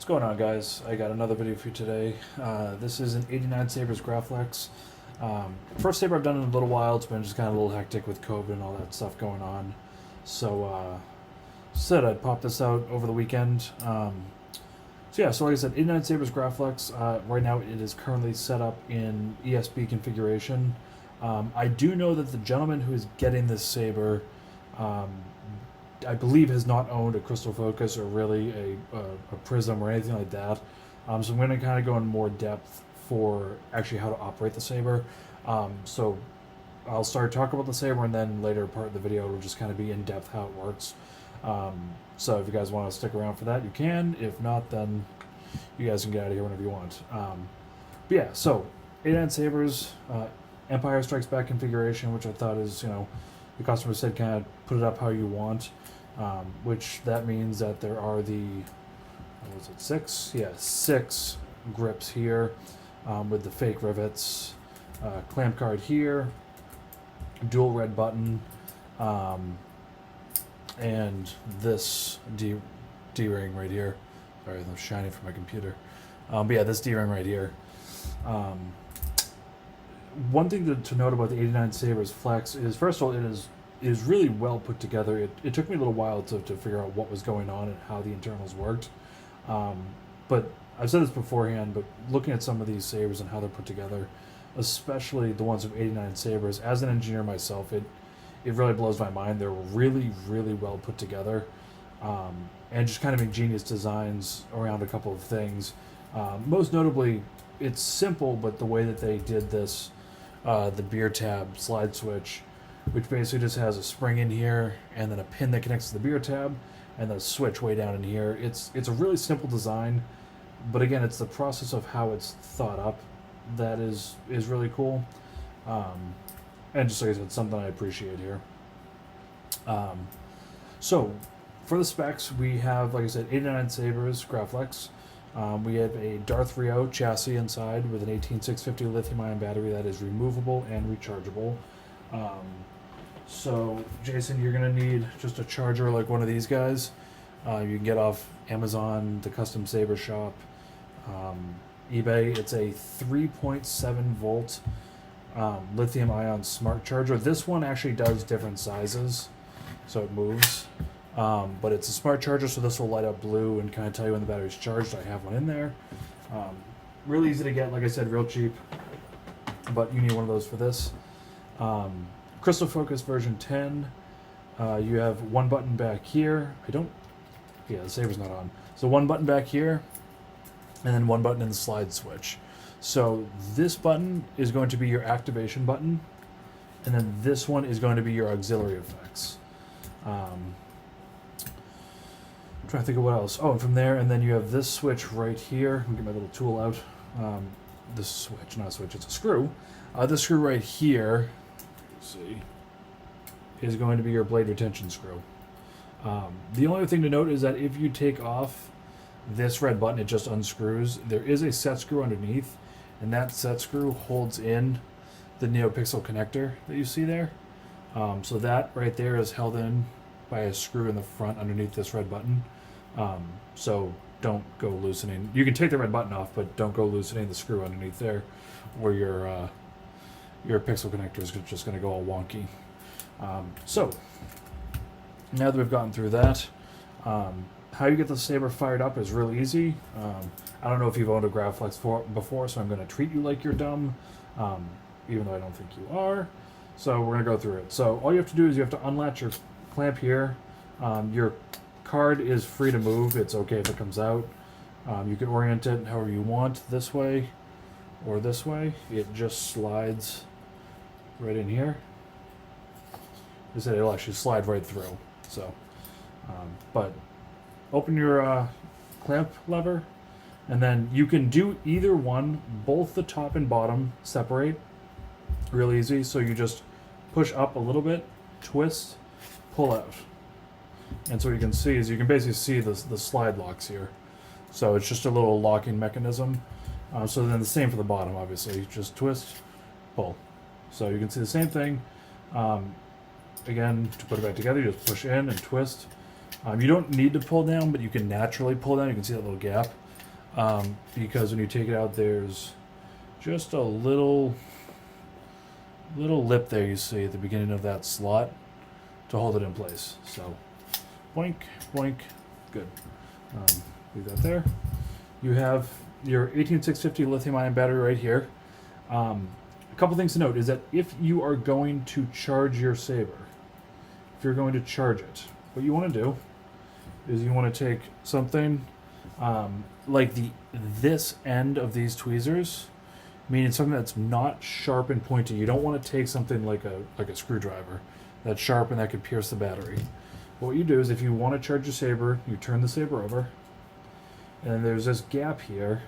What's going on, guys? I got another video for you today. This is an 89 Sabers Graflex. First Saber I've done in a little while. It's been just kind of a little hectic with COVID and all that stuff going on. So, said I'd pop this out over the weekend. So like I said, 89 Sabers Graflex. Right now it is currently set up in ESB configuration. I do know that the gentleman who is getting this Saber, I believe, has not owned a crystal focus or really a prism or anything like that. So I'm going to kind of go in more depth for actually how to operate the Saber. So I'll start talking about the Saber, and then later part of the video will just kind of be in depth how it works. So if you guys want to stick around for that, you can. If not, then you guys can get out of here whenever you want. But yeah, so 89 Sabers, Empire Strikes Back configuration, which I thought is, the customer said kind of put it up how you want. Which that means that there are six grips here with the fake rivets, clamp guard here, dual red button, and this D-ring right here. Sorry, I'm shining from my computer. But yeah, this D-ring right here. One thing to note about the 89 Sabers Flex is, first of all, it is really well put together. It took me a little while to figure out what was going on and how the internals worked. But I've said this beforehand, but looking at some of these Sabers and how they're put together, especially the ones of 89 Sabers, as an engineer myself, it really blows my mind. They're really, really well put together. And just kind of ingenious designs around a couple of things. Most notably, it's simple, but the way that they did this, the beer tab slide switch, which basically just has a spring in here and then a pin that connects to the beer tab and then a switch way down in here. It's a really simple design, but again, it's the process of how it's thought up that is really cool. And just like I said, something I appreciate here. So for the specs, we have, like I said, 89 Sabers Graflex. We have a Darth Rio chassis inside with an 18650 lithium-ion battery that is removable and rechargeable. So, Jason, you're going to need just a charger like one of these guys. You can get off Amazon, the Custom Saber Shop, eBay. It's a 3.7 volt lithium-ion smart charger. This one actually does different sizes, so it moves. But it's a smart charger, so this will light up blue and kind of tell you when the battery's charged. I have one in there. Real easy to get, like I said, real cheap. But you need one of those for this. Crystal Focus version 10. You have one button back here. The Saber's not on. So one button back here, and then one button in the slide switch. So this button is going to be your activation button, and then this one is going to be your auxiliary effects. I'm trying to think of what else. Oh, and from there, and then you have this switch right here. Let me get my little tool out. This switch, not a switch, it's a screw. This screw right here, see, is going to be your blade retention screw. The only thing to note is that if you take off this red button, it just unscrews. There is a set screw underneath, and that set screw holds in the Neopixel connector that you see there. So that right there is held in by a screw in the front underneath this red button. So don't go loosening. You can take the red button off, but don't go loosening the screw underneath there, where your pixel connector is just going to go all wonky. So now that we've gotten through that, how you get the Saber fired up is really easy. I don't know if you've owned a Graflex before, so I'm going to treat you like you're dumb, even though I don't think you are. So we're going to go through it. So all you have to do is you have to unlatch your clamp here. Your card is free to move. It's okay if it comes out. You can orient it however you want, this way or this way. It just slides right in here. I said it'll actually slide right through. So, but open your clamp lever, and then you can do either one. Both the top and bottom separate real easy. So you just push up a little bit, twist, pull out. And so what you can see is you can basically see the slide locks here. So it's just a little locking mechanism. So then the same for the bottom, obviously. Just twist, pull. So you can see the same thing. Again, to put it back together, you just push in and twist. You don't need to pull down, but you can naturally pull down. You can see that little gap. because when you take it out, there's just a little lip there you see at the beginning of that slot to hold it in place. So, boink, boink, good. Leave that there. You have your 18650 lithium-ion battery right here. A couple things to note is that if you are going to charge your Saber, if you're going to charge it, what you want to do is you want to take something like this end of these tweezers, meaning something that's not sharp and pointy. You don't want to take something like a screwdriver that's sharp and that could pierce the battery. What you do is if you want to charge your Saber, you turn the Saber over, and there's this gap here.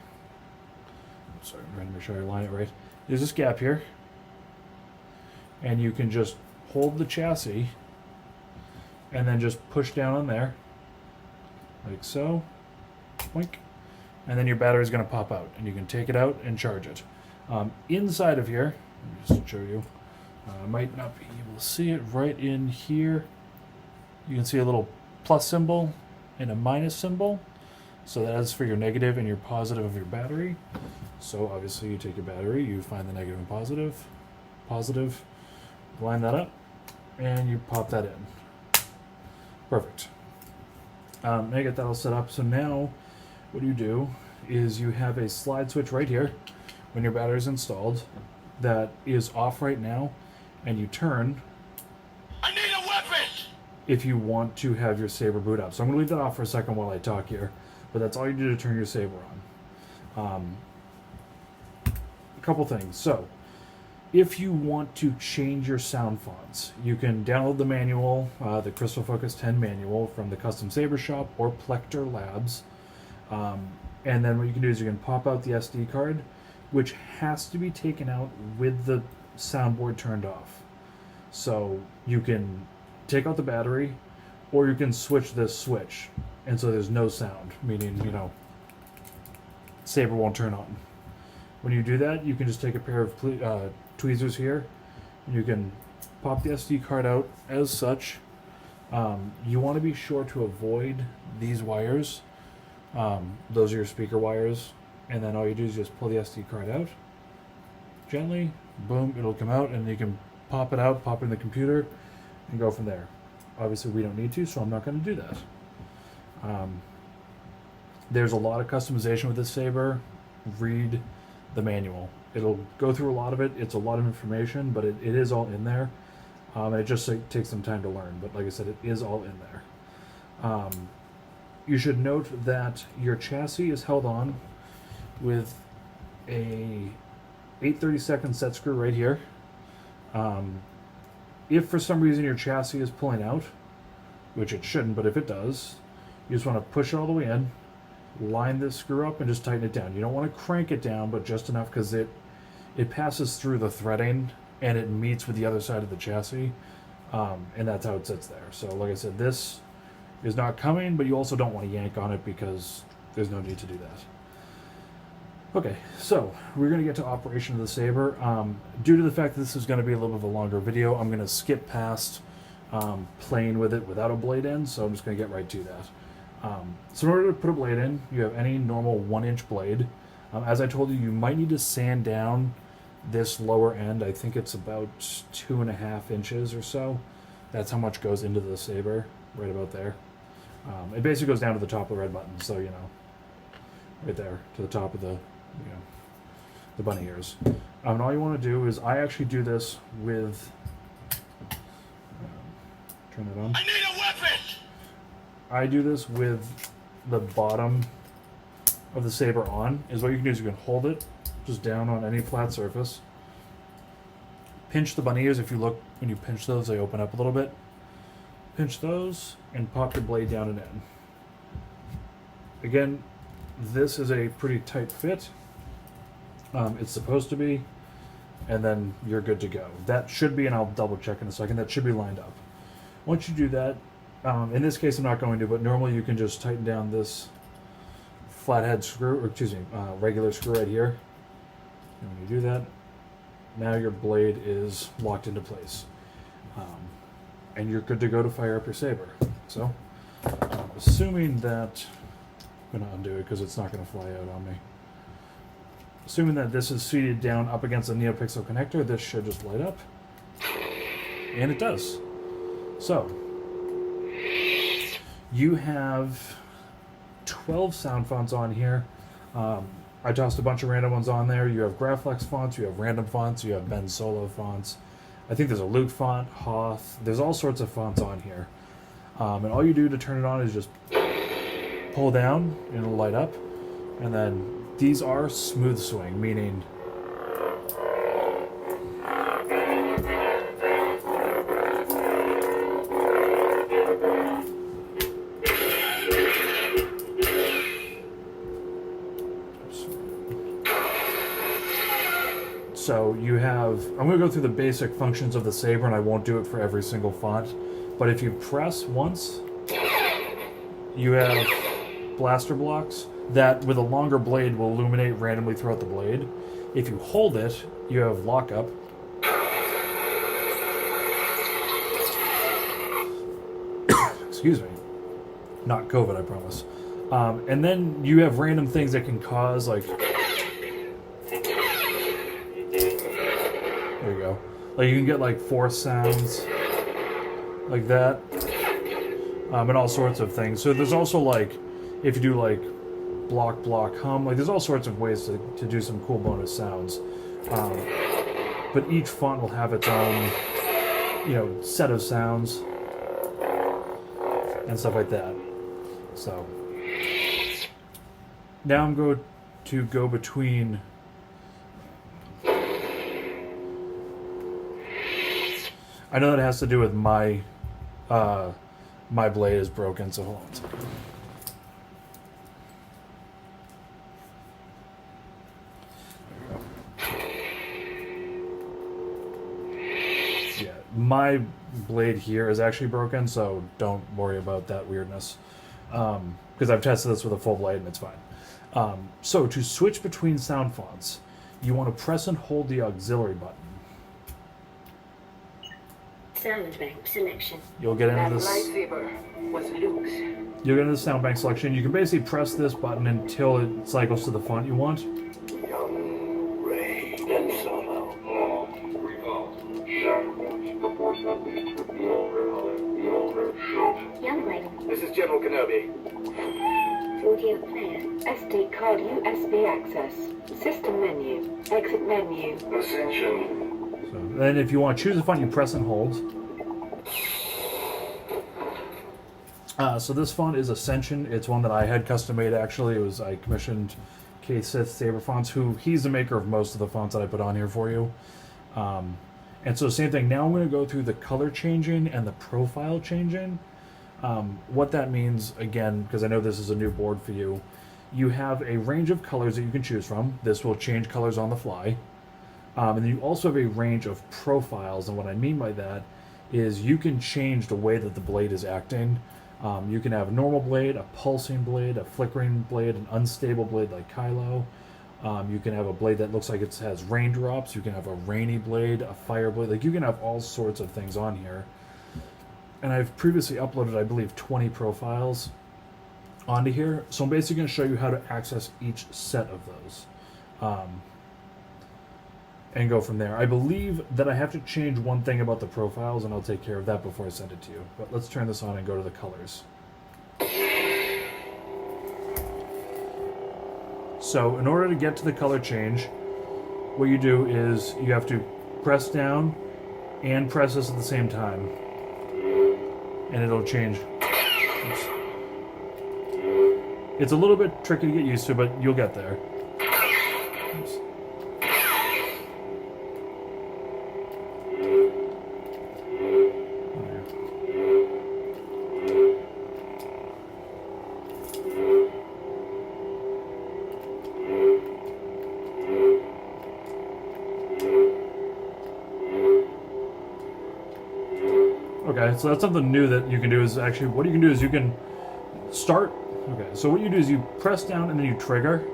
Sorry, I'm trying to make sure I line it right. There's this gap here, and you can just hold the chassis and then just push down on there, like so, boink, and then your battery is going to pop out, and you can take it out and charge it. Inside of here, let me just show you, I might not be able to see it right in here. You can see a little plus symbol and a minus symbol. So that is for your negative and your positive of your battery. So obviously you take your battery, you find the negative and positive, line that up, and you pop that in. Perfect. Now you get that all set up. So now what you do is you have a slide switch right here when your battery is installed that is off right now, and you turn. I need a weapon! If you want to have your Saber boot up. So I'm going to leave that off for a second while I talk here. But that's all you do to turn your Saber on. A couple things. So, if you want to change your sound fonts, you can download the manual, the Crystal Focus 10 manual from the Custom Saber Shop or Plector Labs. And then what you can do is you can pop out the SD card, which has to be taken out with the soundboard turned off. So, you can take out the battery, or you can switch this switch. And so there's no sound, meaning, Saber won't turn on. When you do that, you can just take a pair of tweezers here, and you can pop the SD card out as such. You want to be sure to avoid these wires. Those are your speaker wires. And then all you do is just pull the SD card out. Gently, boom, it'll come out, and you can pop it out, pop it in the computer, and go from there. Obviously, we don't need to, so I'm not going to do that. There's a lot of customization with this Saber. Read the manual. It'll go through a lot of it. It's a lot of information, but it is all in there. And it just takes some time to learn. But like I said, it is all in there. You should note that your chassis is held on with a 8/32 set screw right here. If for some reason your chassis is pulling out, which it shouldn't, but if it does, you just want to push it all the way in, line this screw up, and just tighten it down. You don't want to crank it down, but just enough because it passes through the threading and it meets with the other side of the chassis, and that's how it sits there. So like I said, this is not coming, but you also don't want to yank on it because there's no need to do that. Okay, so we're going to get to operation of the Saber. Due to the fact that this is going to be a little bit of a longer video, I'm going to skip past playing with it without a blade in, so I'm just going to get right to that. So in order to put a blade in, you have any normal 1-inch blade. As I told you, you might need to sand down this lower end. I think it's about 2.5 inches or so. That's how much goes into the Saber, right about there. It basically goes down to the top of the red button, so right there to the top of the the bunny ears. And all you want to do is, I actually do this with turn it on. I need a weapon! I do this with the bottom of the Saber on. Is what you can do is you can hold it just down on any flat surface. Pinch the bunny ears. If you look, when you pinch those, they open up a little bit. Pinch those and pop your blade down and in. Again, this is a pretty tight fit. It's supposed to be, and then you're good to go. That should be, and I'll double check in a second, that should be lined up. Once you do that, in this case I'm not going to, but normally you can just tighten down this flathead screw, or excuse me, regular screw right here. And when you do that, now your blade is locked into place. And you're good to go to fire up your Saber. So, assuming that I'm going to undo it because it's not going to fly out on me. Assuming that this is seated down up against the Neopixel connector, this should just light up. And it does. So, you have 12 sound fonts on here. I tossed a bunch of random ones on there. You have Graflex fonts, you have random fonts, you have Ben Solo fonts. I think there's a Luke font, Hoth. There's all sorts of fonts on here. And all you do to turn it on is just pull down and it'll light up. And then these are smooth swing, meaning so you have, I'm going to go through the basic functions of the Saber, and I won't do it for every single font, but if you press once, you have blaster blocks that with a longer blade will illuminate randomly throughout the blade. If you hold it, you have lockup. Excuse me. Not COVID, I promise. And then you have random things that can cause, like, there you go. Like, you can get, like, force sounds like that. And all sorts of things. So there's also, like, if you do, like, block, block, hum, like, there's all sorts of ways to do some cool bonus sounds. But each font will have its own, you know, set of sounds and stuff like that. So now I'm going to go between I know that has to do with my my blade is broken, so hold on a second. Yeah, my blade here is actually broken, so don't worry about that weirdness. Because I've tested this with a full blade and it's fine. So to switch between sound fonts, you want to press and hold the auxiliary button. Sound bank selection. You'll get into That this. lightsaber was Luke's. You'll get into the sound bank selection. You can basically press this button until it cycles to the font you want. Young Ray and Solo. Young lady. This is General Kenobi. Audio player. SD card USB access. System menu. Exit menu. Ascension. So then if you want to choose a font, you press and hold. So this font is Ascension. It's one that I had custom made, actually. I commissioned KSith Saber Fonts, he's the maker of most of the fonts that I put on here for you. And so same thing. Now I'm going to go through the color changing and the profile changing. What that means, again, because I know this is a new board for you, you have a range of colors that you can choose from. This will change colors on the fly. And then you also have a range of profiles, and what I mean by that is you can change the way that the blade is acting. You can have a normal blade, a pulsing blade, a flickering blade, an unstable blade like Kylo. You can have a blade that looks like it has raindrops. You can have a rainy blade, a fire blade. Like, you can have all sorts of things on here. And I've previously uploaded, I believe, 20 profiles onto here. So I'm basically going to show you how to access each set of those. And go from there. I believe that I have to change one thing about the profiles, and I'll take care of that before I send it to you. But let's turn this on and go to the colors. So in order to get to the color change, what you do is you have to press down and press this at the same time. And it'll change. Oops. It's a little bit tricky to get used to, but you'll get there. Oops. Okay, so that's something new that you can do is actually, what you can do is you can start, okay, so what you do is you press down and then you trigger,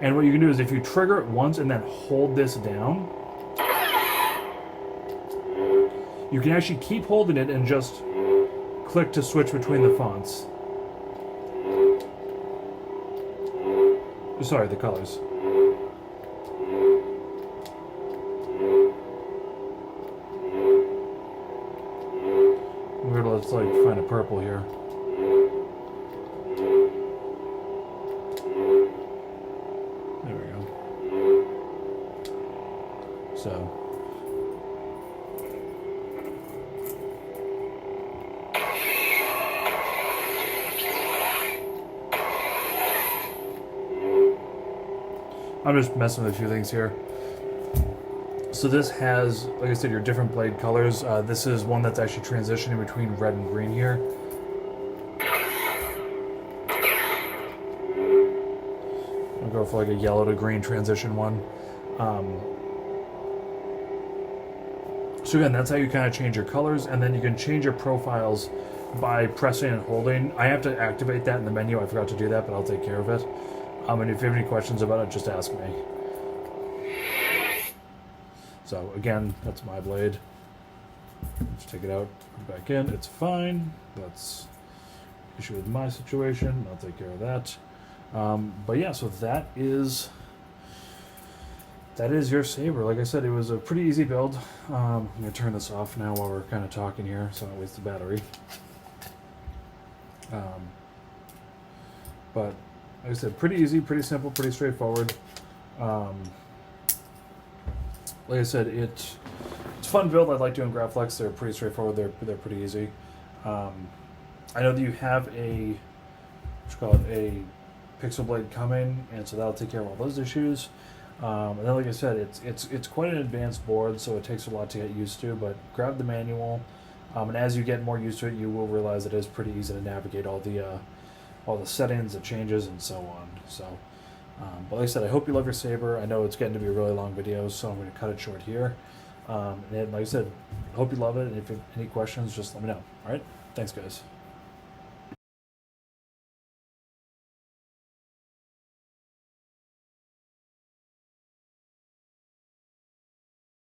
and what you can do is if you trigger it once and then hold this down, you can actually keep holding it and just click to switch between the fonts. Sorry, the colors. Let's like find a purple here. There we go. So. I'm just messing with a few things here. So this has, like I said, your different blade colors. This is one that's actually transitioning between red and green here. I'll go for like a yellow to green transition one. So again, that's how you kind of change your colors, and then you can change your profiles by pressing and holding. I have to activate that in the menu. I forgot to do that, but I'll take care of it. And if you have any questions about it, just ask me. So again, that's my blade. Just take it out, put it back in. It's fine. That's issue with my situation. I'll take care of that. But yeah, so that is your Saber. Like I said, it was a pretty easy build. I'm gonna turn this off now while we're kind of talking here, so I don't waste the battery. But like I said, pretty easy, pretty simple, pretty straightforward. Like I said, it's a fun build. I like doing Graflex. They're pretty straightforward. They're pretty easy. I know that you have a pixel blade coming, and so that'll take care of all those issues. And then, like I said, it's quite an advanced board, so it takes a lot to get used to. But grab the manual, and as you get more used to it, you will realize it is pretty easy to navigate all the settings, the changes, and so on. So. But like I said, I hope you love your Saber. I know it's getting to be a really long video, so I'm going to cut it short here. And like I said, I hope you love it. And if you have any questions, just let me know. All right? Thanks, guys.